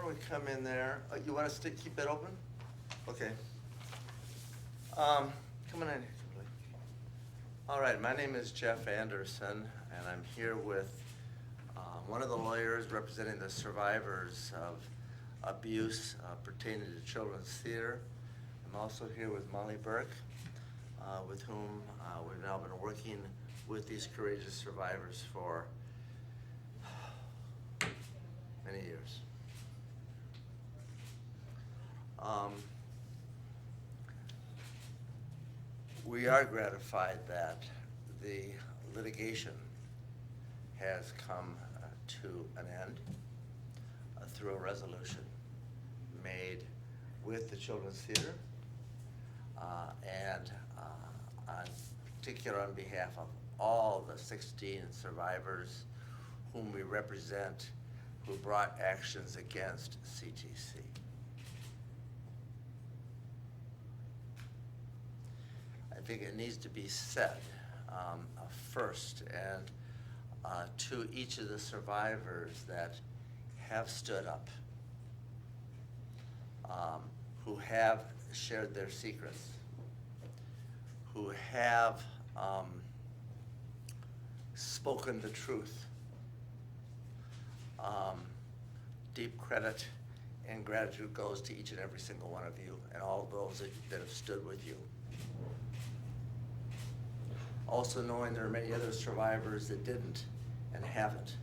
we come in there? You want us to keep it open? Okay. Come on in, Kimberly. All right, my name is Jeff Anderson, and I'm here with one of the lawyers representing the survivors of abuse pertaining to children's theater. I'm also here with Molly Burke, with whom we've now been working with these courageous survivors for many years. We are gratified that the litigation has come to an end through a resolution made with the Children's Theater and on particular on behalf of all the 16 survivors whom we represent who brought actions against CTC. I think it needs to be said first, and to each of the survivors that have stood up, who have shared their secrets, who have spoken the truth. Deep credit and gratitude goes to each and every single one of you and all of those that have stood with you. Also knowing there are many other survivors that didn't and haven't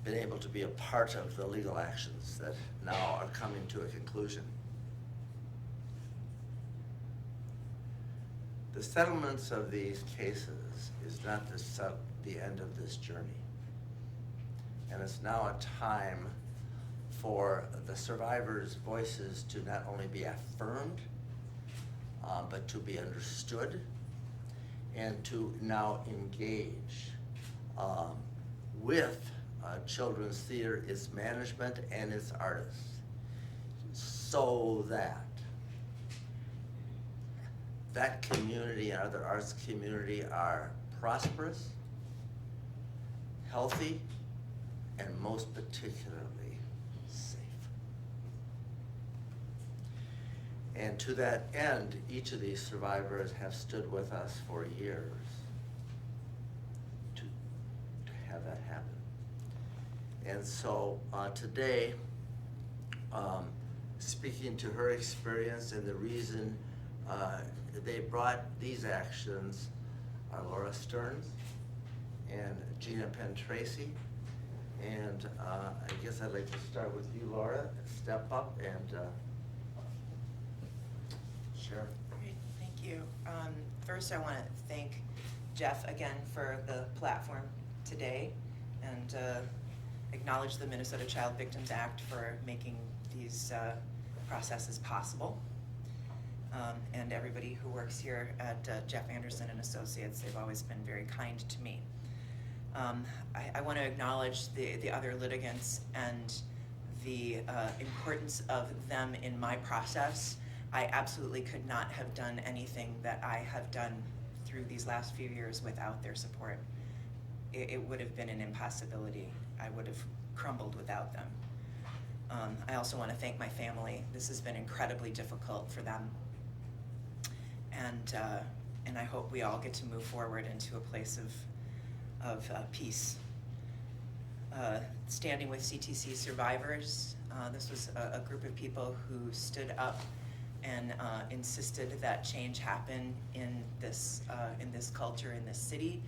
been able to be a part of the legal actions that now are coming to a conclusion. The settlements of these cases is not the end of this journey. And it's now a time for the survivors' voices to not only be affirmed, but to be understood and to now engage with children's theater, its management and its artists, so that that community and other arts community are prosperous, healthy, and most particularly safe. And to that end, each of these survivors have stood with us for years to have that happen. And so today, speaking to her experience and the reason they brought these actions are Laura Stearns and Jina Penn-Tracy. And I guess I'd like to start with you, Laura. Step up and share. Great, thank you. First, I want to thank Jeff again for the platform today and acknowledge the Minnesota Child Victims Act for making these processes possible. And everybody who works here at Jeff Anderson and Associates, they've always been very kind to me. I want to acknowledge the other litigants and the importance of them in my process. I absolutely could not have done anything that I have done through these last few years without their support. It would have been an impossibility. I would have crumbled without them. I also want to thank my family. This has been incredibly difficult for them. And I hope we all get to move forward into a place of peace. Standing with CTC survivors, this was a group of people who stood up and insisted that change happen in this culture, in this city,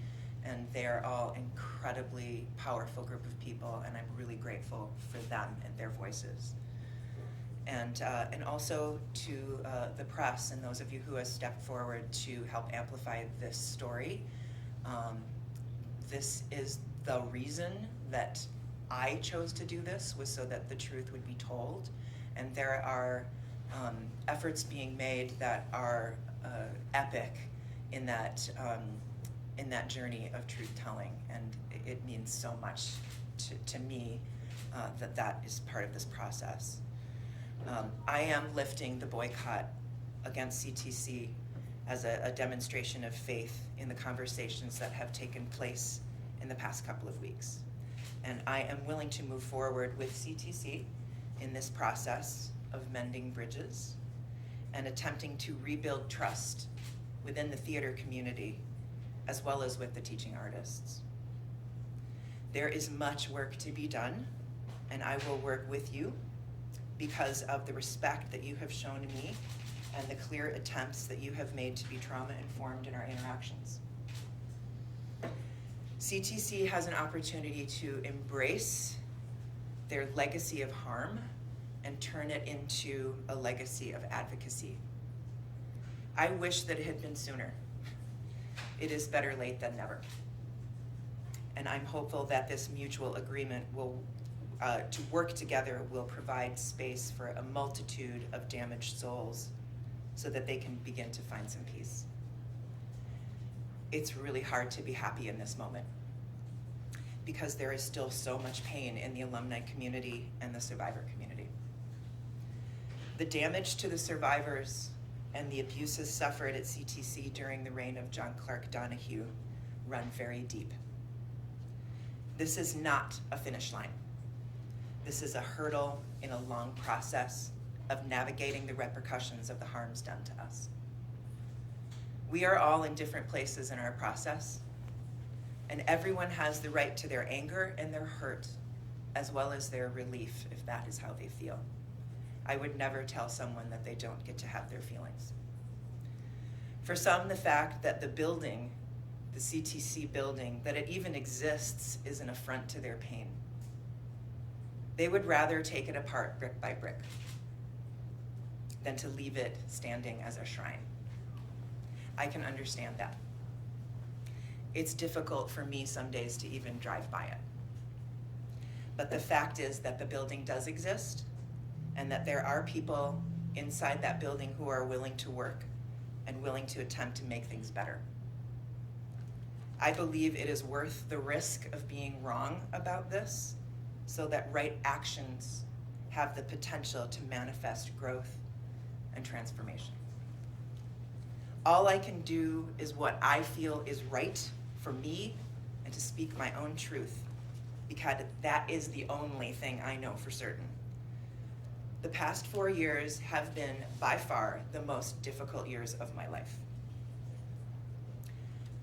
and they're all incredibly powerful group of people, and I'm really grateful for them and their voices. And also to the press and those of you who have stepped forward to help amplify this story. This is the reason that I chose to do this, was so that the truth would be told. And there are efforts being made that are epic in that journey of truth telling, and it means so much to me that is part of this process. I am lifting the boycott against CTC as a demonstration of faith in the conversations that have taken place in the past couple of weeks. And I am willing to move forward with CTC in this process of mending bridges and attempting to rebuild trust within the theater community, as well as with the teaching artists. There is much work to be done, and I will work with you because of the respect that you have shown me and the clear attempts that you have made to be trauma-informed in our interactions. CTC has an opportunity to embrace their legacy of harm and turn it into a legacy of advocacy. I wish that it had been sooner. It is better late than never. And I'm hopeful that this mutual agreement will, to work together, will provide space for a multitude of damaged souls so that they can begin to find some peace. It's really hard to be happy in this moment because there is still so much pain in the alumni community and the survivor community. The damage to the survivors and the abuses suffered at CTC during the reign of John Clark Donahue run very deep. This is not a finish line. This is a hurdle in a long process of navigating the repercussions of the harms done to us. We are all in different places in our process, and everyone has the right to their anger and their hurt, as well as their relief, if that is how they feel. I would never tell someone that they don't get to have their feelings. For some, the fact that the building, the CTC building, that it even exists is an affront to their pain. They would rather take it apart brick by brick than to leave it standing as a shrine. I can understand that. It's difficult for me some days to even drive by it. But the fact is that the building does exist and that there are people inside that building who are willing to work and willing to attempt to make things better. I believe it is worth the risk of being wrong about this so that right actions have the potential to manifest growth and transformation. All I can do is what I feel is right for me and to speak my own truth, because that is the only thing I know for certain. The past 4 years have been by far the most difficult years of my life.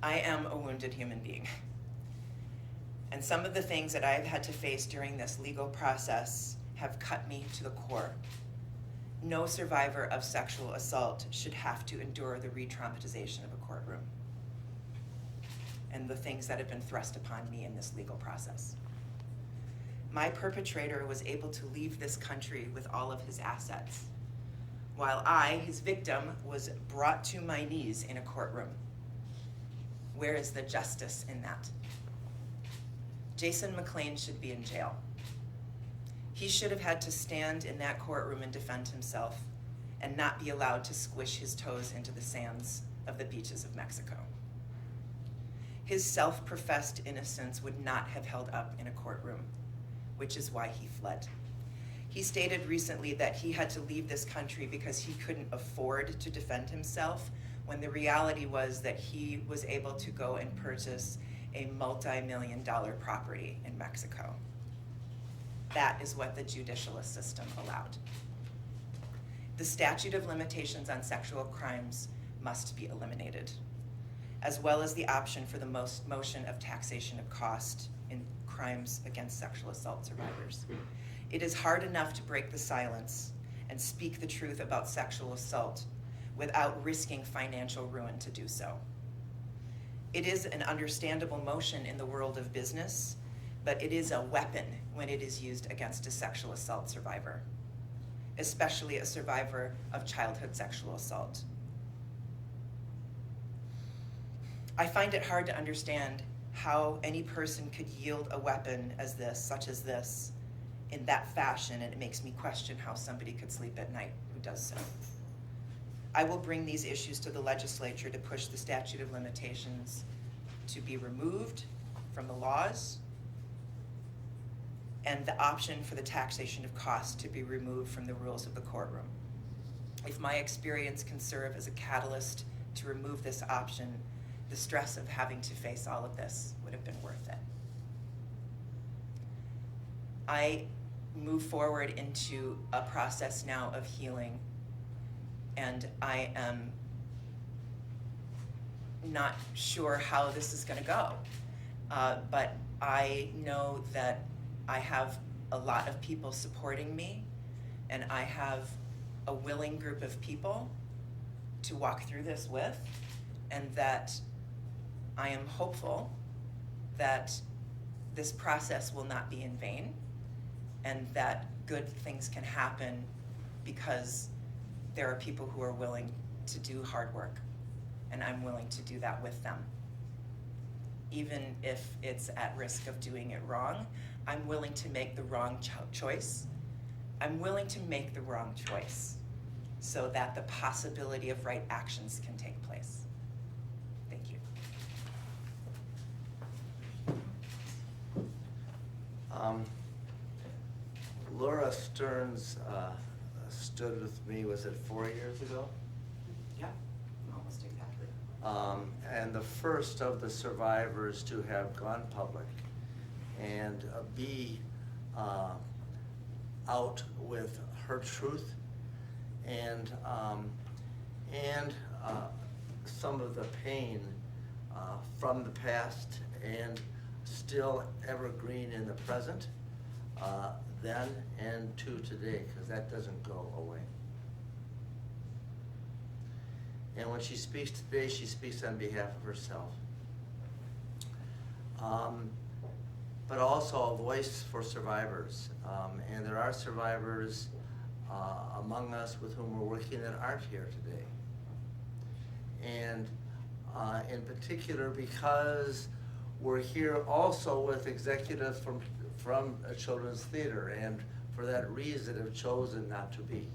I am a wounded human being. And some of the things that I've had to face during this legal process have cut me to the core. No survivor of sexual assault should have to endure the re-traumatization of a courtroom and the things that have been thrust upon me in this legal process. My perpetrator was able to leave this country with all of his assets, while I, his victim, was brought to my knees in a courtroom. Where is the justice in that? Jason McLean should be in jail. He should have had to stand in that courtroom and defend himself and not be allowed to squish his toes into the sands of the beaches of Mexico. His self-professed innocence would not have held up in a courtroom, which is why he fled. He stated recently that he had to leave this country because he couldn't afford to defend himself, when the reality was that he was able to go and purchase a multi-million-dollar property in Mexico. That is what the judicial system allowed. The statute of limitations on sexual crimes must be eliminated, as well as the option for the motion of taxation of cost in crimes against sexual assault survivors. It is hard enough to break the silence and speak the truth about sexual assault without risking financial ruin to do so. It is an understandable motion in the world of business, but it is a weapon when it is used against a sexual assault survivor, especially a survivor of childhood sexual assault. I find it hard to understand how any person could yield a weapon as this, such as this, in that fashion, and it makes me question how somebody could sleep at night who does so. I will bring these issues to the legislature to push the statute of limitations to be removed from the laws and the option for the taxation of costs to be removed from the rules of the courtroom. If my experience can serve as a catalyst to remove this option, the stress of having to face all of this would have been worth it. I move forward into a process now of healing, and I am not sure how this is gonna go. But I know that I have a lot of people supporting me, and I have a willing group of people to walk through this with, and that I am hopeful that this process will not be in vain, and that good things can happen because there are people who are willing to do hard work, and I'm willing to do that with them. Even if it's at risk of doing it wrong, I'm willing to make the wrong choice. I'm willing to make the wrong choice so that the possibility of right actions can take place. Thank you. Laura Stearns stood with me, was it 4 years ago? Yeah, almost exactly. And the first of the survivors to have gone public and be out with her truth and some of the pain from the past and still evergreen in the present, then and to today, because that doesn't go away. And when she speaks today, she speaks on behalf of herself. But also a voice for survivors. And there are survivors among us with whom we're working that aren't here today. And in particular, because we're here also with executives from a children's theater, and for that reason have chosen not to be.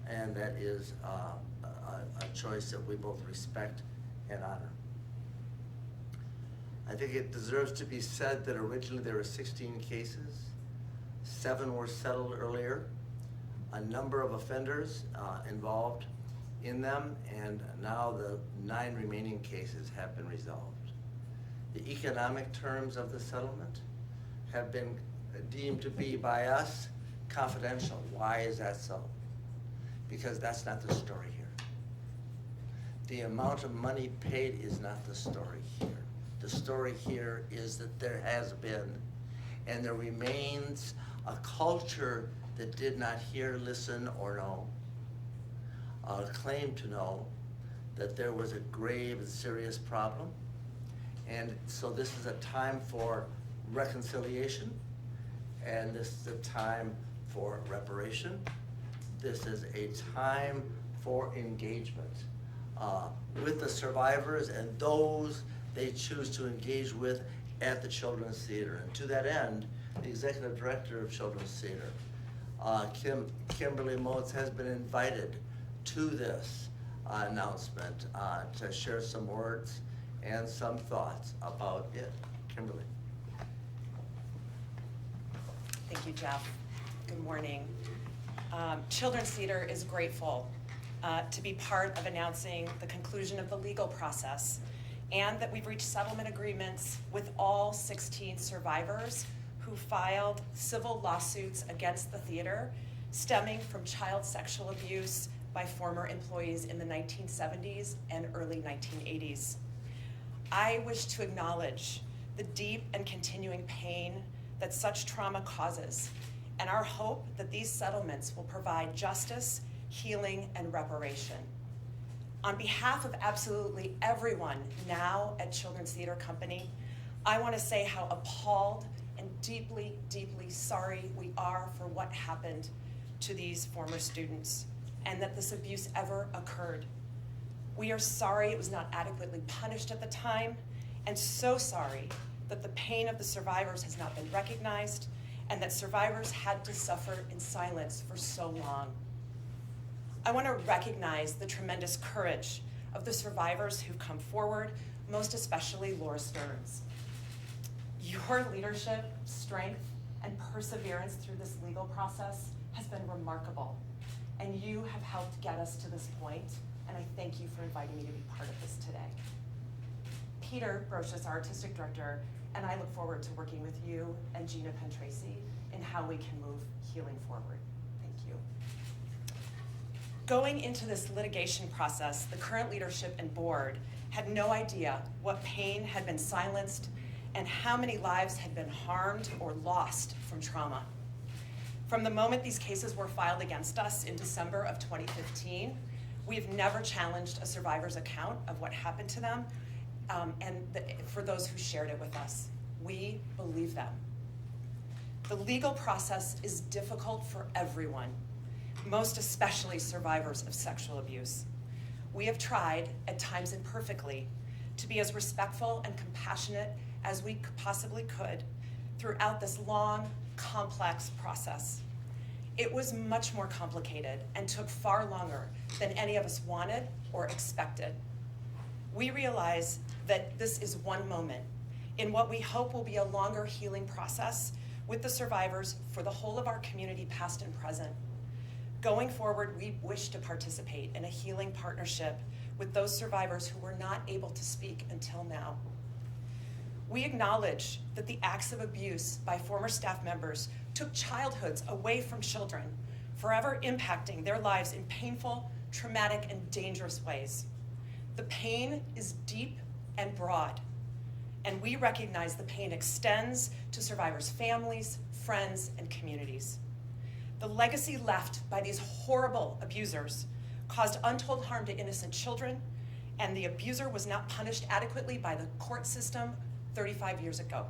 And that is a choice that we both respect and honor. I think it deserves to be said that originally there were 16 cases. 7 were settled earlier. A number of offenders involved in them, and now the 9 remaining cases have been resolved. The economic terms of the settlement have been deemed to be by us confidential. Why is that so? Because that's not the story here. The amount of money paid is not the story here. The story here is that there has been and there remains a culture that did not hear, listen, or know, claim to know that there was a grave and serious problem. And so this is a time for reconciliation, and this is a time for reparation. This is a time for engagement with the survivors and those they choose to engage with at the Children's Theater. And to that end, the Executive Director of Children's Theater, Kimberly Motes, has been invited to this announcement to share some words and some thoughts about it. Kimberly. Thank you, Jeff. Good morning. Children's Theater is grateful to be part of announcing the conclusion of the legal process and that we've reached settlement agreements with all 16 survivors who filed civil lawsuits against the theater stemming from child sexual abuse by former employees in the 1970s and early 1980s. I wish to acknowledge the deep and continuing pain that such trauma causes, and our hope that these settlements will provide justice, healing, and reparation. On behalf of absolutely everyone now at Children's Theater Company, I want to say how appalled and deeply, deeply sorry we are for what happened to these former students and that this abuse ever occurred. We are sorry it was not adequately punished at the time, and so sorry that the pain of the survivors has not been recognized and that survivors had to suffer in silence for so long. I want to recognize the tremendous courage of the survivors who've come forward, most especially Laura Stearns. Your leadership, strength, and perseverance through this legal process has been remarkable, and you have helped get us to this point, and I thank you for inviting me to be part of this today. Peter Brocious, our artistic director, and I look forward to working with you and Jina Penn-Tracy in how we can move healing forward. Thank you. Going into this litigation process, the current leadership and board had no idea what pain had been silenced and how many lives had been harmed or lost from trauma. From the moment these cases were filed against us in December of 2015, we've never challenged a survivor's account of what happened to them, for those who shared it with us. We believe them. The legal process is difficult for everyone, most especially survivors of sexual abuse. We have tried, at times imperfectly, to be as respectful and compassionate as we possibly could throughout this long, complex process. It was much more complicated and took far longer than any of us wanted or expected. We realize that this is one moment in what we hope will be a longer healing process with the survivors for the whole of our community, past and present. Going forward, we wish to participate in a healing partnership with those survivors who were not able to speak until now. We acknowledge that the acts of abuse by former staff members took childhoods away from children, forever impacting their lives in painful, traumatic, and dangerous ways. The pain is deep and broad, and we recognize the pain extends to survivors' families, friends, and communities. The legacy left by these horrible abusers caused untold harm to innocent children, and the abuser was not punished adequately by the court system 35 years ago.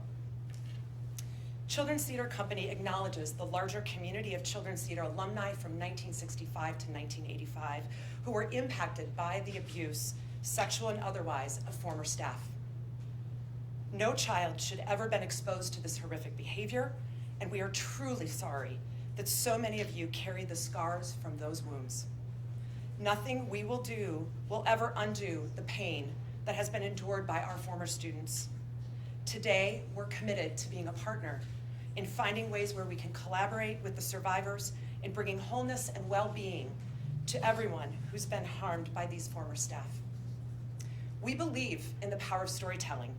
Children's Theater Company acknowledges the larger community of Children's Theater alumni from 1965 to 1985 who were impacted by the abuse, sexual and otherwise, of former staff. No child should ever have been exposed to this horrific behavior, and we are truly sorry that so many of you carry the scars from those wounds. Nothing we will do will ever undo the pain that has been endured by our former students. Today, we're committed to being a partner in finding ways where we can collaborate with the survivors in bringing wholeness and well-being to everyone who's been harmed by these former staff. We believe in the power of storytelling,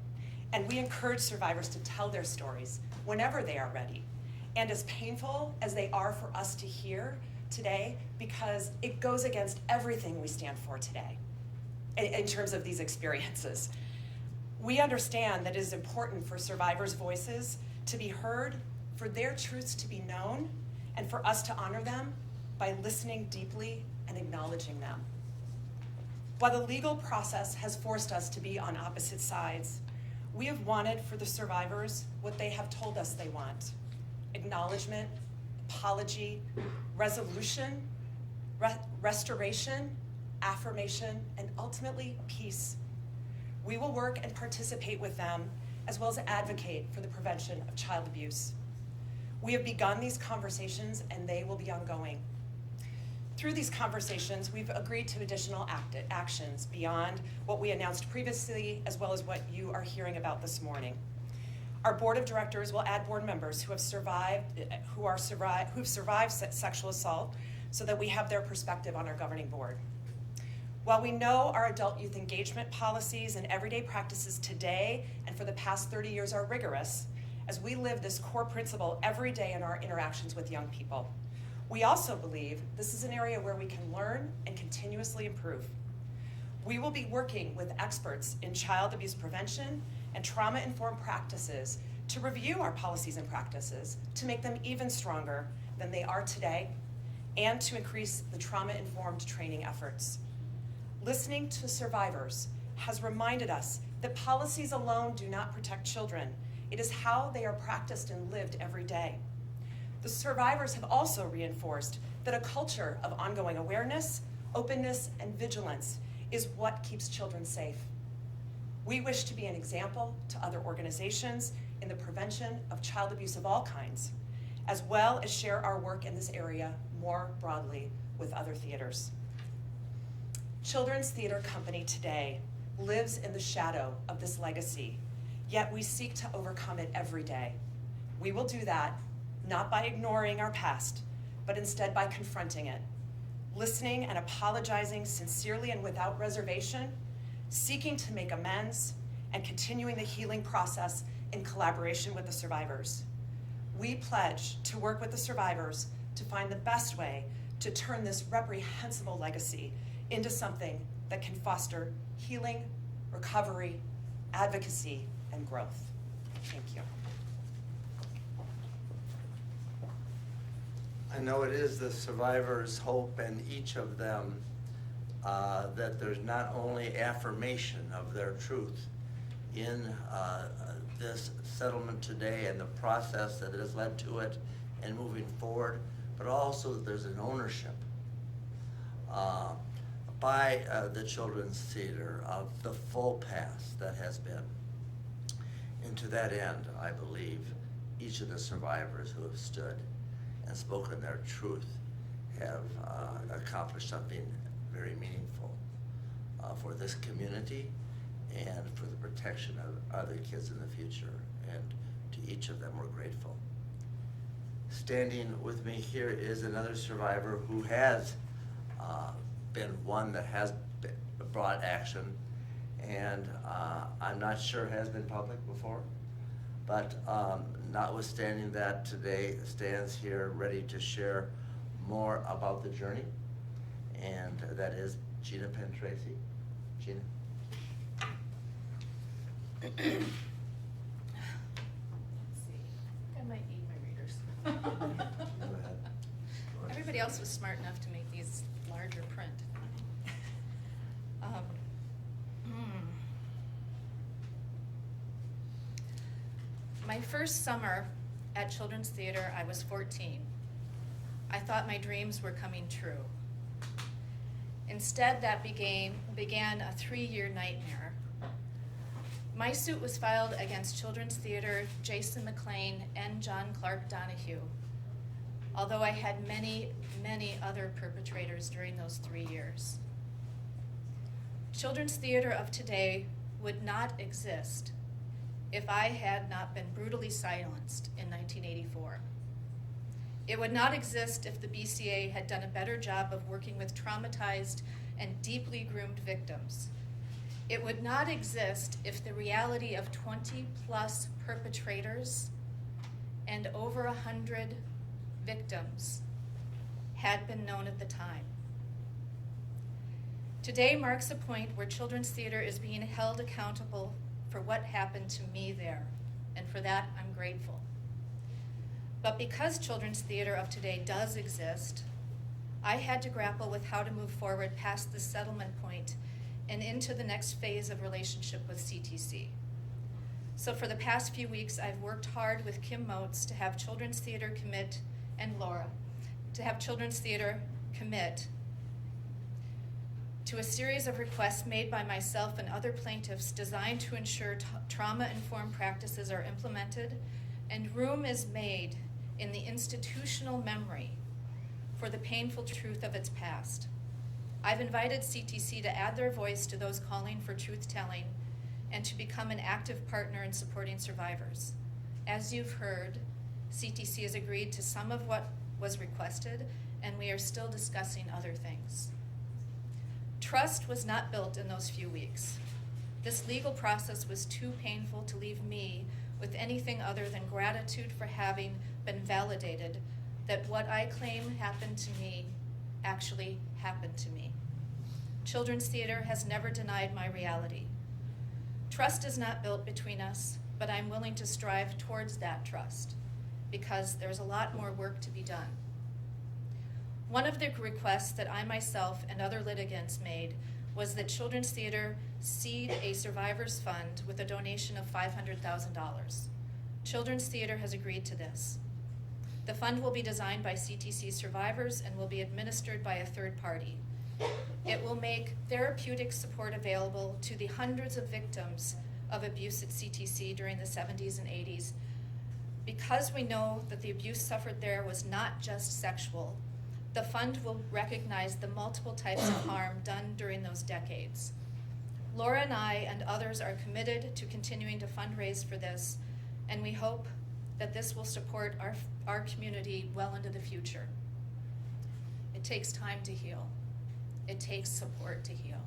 and we encourage survivors to tell their stories whenever they are ready, and as painful as they are for us to hear today, because it goes against everything we stand for today in terms of these experiences. We understand that it is important for survivors' voices to be heard, for their truths to be known, and for us to honor them by listening deeply and acknowledging them. While the legal process has forced us to be on opposite sides, we have wanted for the survivors what they have told us they want: acknowledgement, apology, resolution, restoration, affirmation, and ultimately peace. We will work and participate with them, as well as advocate for the prevention of child abuse. We have begun these conversations, and they will be ongoing. Through these conversations, we've agreed to additional actions beyond what we announced previously, as well as what you are hearing about this morning. Our board of directors will add board members who've survived sexual assault, so that we have their perspective on our governing board. While we know our adult youth engagement policies and everyday practices today and for the past 30 years are rigorous, as we live this core principle every day in our interactions with young people, we also believe this is an area where we can learn and continuously improve. We will be working with experts in child abuse prevention and trauma-informed practices to review our policies and practices to make them even stronger than they are today, and to increase the trauma-informed training efforts. Listening to survivors has reminded us that policies alone do not protect children. It is how they are practiced and lived every day. The survivors have also reinforced that a culture of ongoing awareness, openness, and vigilance is what keeps children safe. We wish to be an example to other organizations in the prevention of child abuse of all kinds, as well as share our work in this area more broadly with other theaters. Children's Theater Company today lives in the shadow of this legacy, yet we seek to overcome it every day. We will do that not by ignoring our past, but instead by confronting it, listening and apologizing sincerely and without reservation, seeking to make amends, and continuing the healing process in collaboration with the survivors. We pledge to work with the survivors to find the best way to turn this reprehensible legacy into something that can foster healing, recovery, advocacy, and growth. Thank you. I know it is the survivors' hope in each of them that there's not only affirmation of their truth in this settlement today and the process that has led to it and moving forward, but also that there's an ownership by the Children's Theater of the full past that has been. And to that end, I believe each of the survivors who have stood and spoken their truth have accomplished something very meaningful for this community and for the protection of other kids in the future. And to each of them, we're grateful. Standing with me here is another survivor who has been one that has brought action, and I'm not sure has been public before, but notwithstanding that, today stands here ready to share more about the journey, and that is Jina Penn-Tracy. Jina. Let's see. I might need my readers. Go ahead. Everybody else was smart enough to make these larger print. My first summer at Children's Theater, I was 14. I thought my dreams were coming true. Instead, that began a 3-year nightmare. My suit was filed against Children's Theater, Jason McLean, and John Clark Donahue, although I had many, many other perpetrators during those 3 years. Children's Theater of today would not exist if I had not been brutally silenced in 1984. It would not exist if the BCA had done a better job of working with traumatized and deeply groomed victims. It would not exist if the reality of 20+ perpetrators and over 100 victims had been known at the time. Today marks a point where Children's Theater is being held accountable for what happened to me there, and for that I'm grateful. But because Children's Theater of today does exist, I had to grapple with how to move forward past the settlement point and into the next phase of relationship with CTC. So for the past few weeks, I've worked hard with Kim Motes to have Children's Theater commit, and Laura, to have Children's Theater commit to a series of requests made by myself and other plaintiffs designed to ensure trauma-informed practices are implemented and room is made in the institutional memory for the painful truth of its past. I've invited CTC to add their voice to those calling for truth-telling and to become an active partner in supporting survivors. As you've heard, CTC has agreed to some of what was requested, and we are still discussing other things. Trust was not built in those few weeks. This legal process was too painful to leave me with anything other than gratitude for having been validated that what I claim happened to me actually happened to me. Children's Theater has never denied my reality. Trust is not built between us, but I'm willing to strive towards that trust because there's a lot more work to be done. One of the requests that I myself and other litigants made was that Children's Theater seed a survivors fund with a donation of $500,000. Children's Theater has agreed to this. The fund will be designed by CTC survivors and will be administered by a third party. It will make therapeutic support available to the hundreds of victims of abuse at CTC during the 70s and 80s. Because we know that the abuse suffered there was not just sexual, the fund will recognize the multiple types of harm done during those decades. Laura and I and others are committed to continuing to fundraise for this, and we hope that this will support our community well into the future. It takes time to heal. It takes support to heal.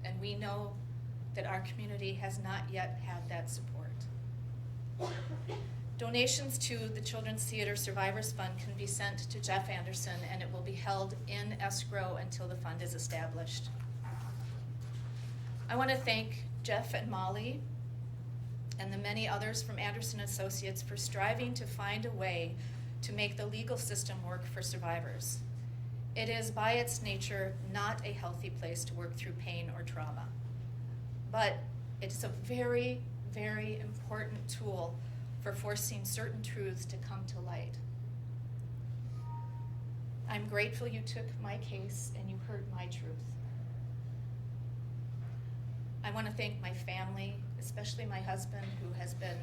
And we know that our community has not yet had that support. Donations to the Children's Theater Survivors Fund can be sent to Jeff Anderson, and it will be held in escrow until the fund is established. I want to thank Jeff and Molly and the many others from Anderson Associates for striving to find a way to make the legal system work for survivors. It is by its nature not a healthy place to work through pain or trauma, but it's a very, very important tool for forcing certain truths to come to light. I'm grateful you took my case and you heard my truth. I want to thank my family, especially my husband, who has been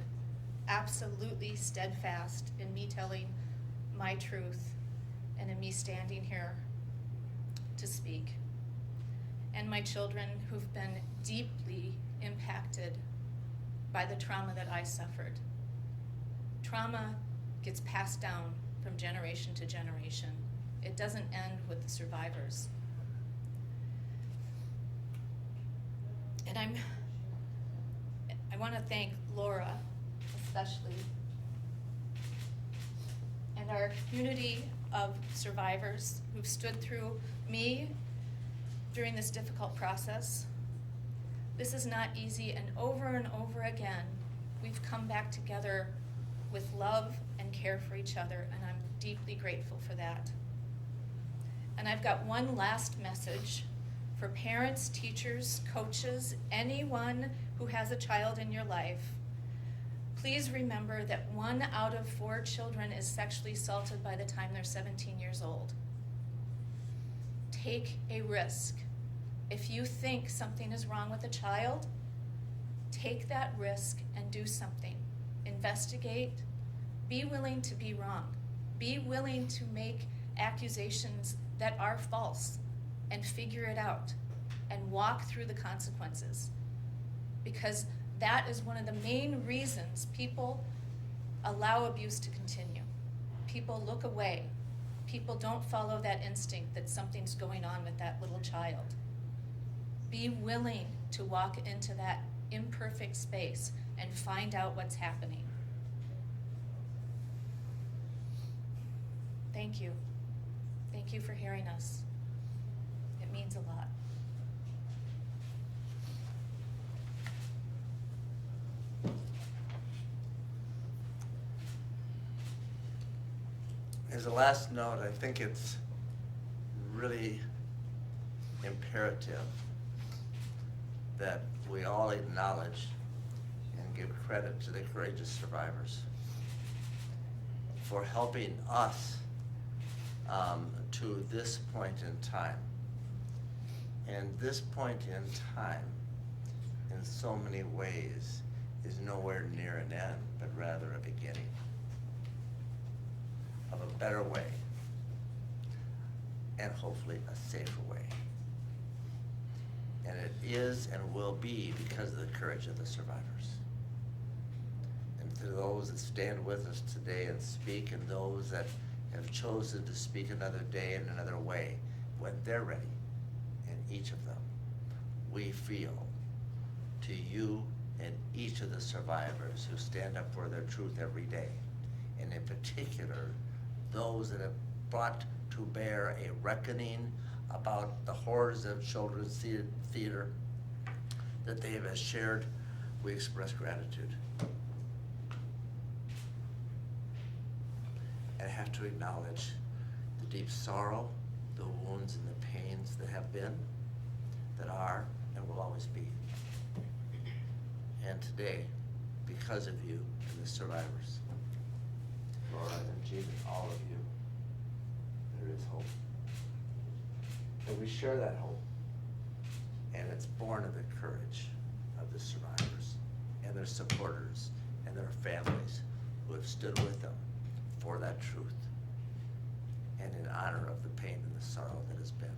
absolutely steadfast in me telling my truth and in me standing here to speak. And my children who've been deeply impacted by the trauma that I suffered. Trauma gets passed down from generation to generation. It doesn't end with the survivors. And I want to thank Laura, especially, and our community of survivors who've stood through me during this difficult process. This is not easy, and over again, we've come back together with love and care for each other, and I'm deeply grateful for that. And I've got one last message for parents, teachers, coaches, anyone who has a child in your life. Please remember that 1 out of 4 children is sexually assaulted by the time they're 17 years old. Take a risk. If you think something is wrong with a child, take that risk and do something. Investigate. Be willing to be wrong. Be willing to make accusations that are false and figure it out and walk through the consequences. Because that is one of the main reasons people allow abuse to continue. People look away. People don't follow that instinct that something's going on with that little child. Be willing to walk into that imperfect space and find out what's happening. Thank you. Thank you for hearing us. It means a lot. As a last note, I think it's really imperative that we all acknowledge and give credit to the courageous survivors for helping us to this point in time. And this point in time, in so many ways, is nowhere near an end, but rather a beginning of a better way, and hopefully a safer way. And it is and will be because of the courage of the survivors. And to those that stand with us today and speak, and those that have chosen to speak another day in another way, when they're ready, and each of them, we feel to you and each of the survivors who stand up for their truth every day, and in particular, those that have brought to bear a reckoning about the horrors of children's theater that they have shared, we express gratitude. And have to acknowledge the deep sorrow, the wounds and the pains that have been, that are, and will always be. And today, because of you and the survivors, Laura and Jina, all of you, there is hope. And we share that hope. And it's born of the courage of the survivors and their supporters and their families who have stood with them for that truth and in honor of the pain and the sorrow that has been.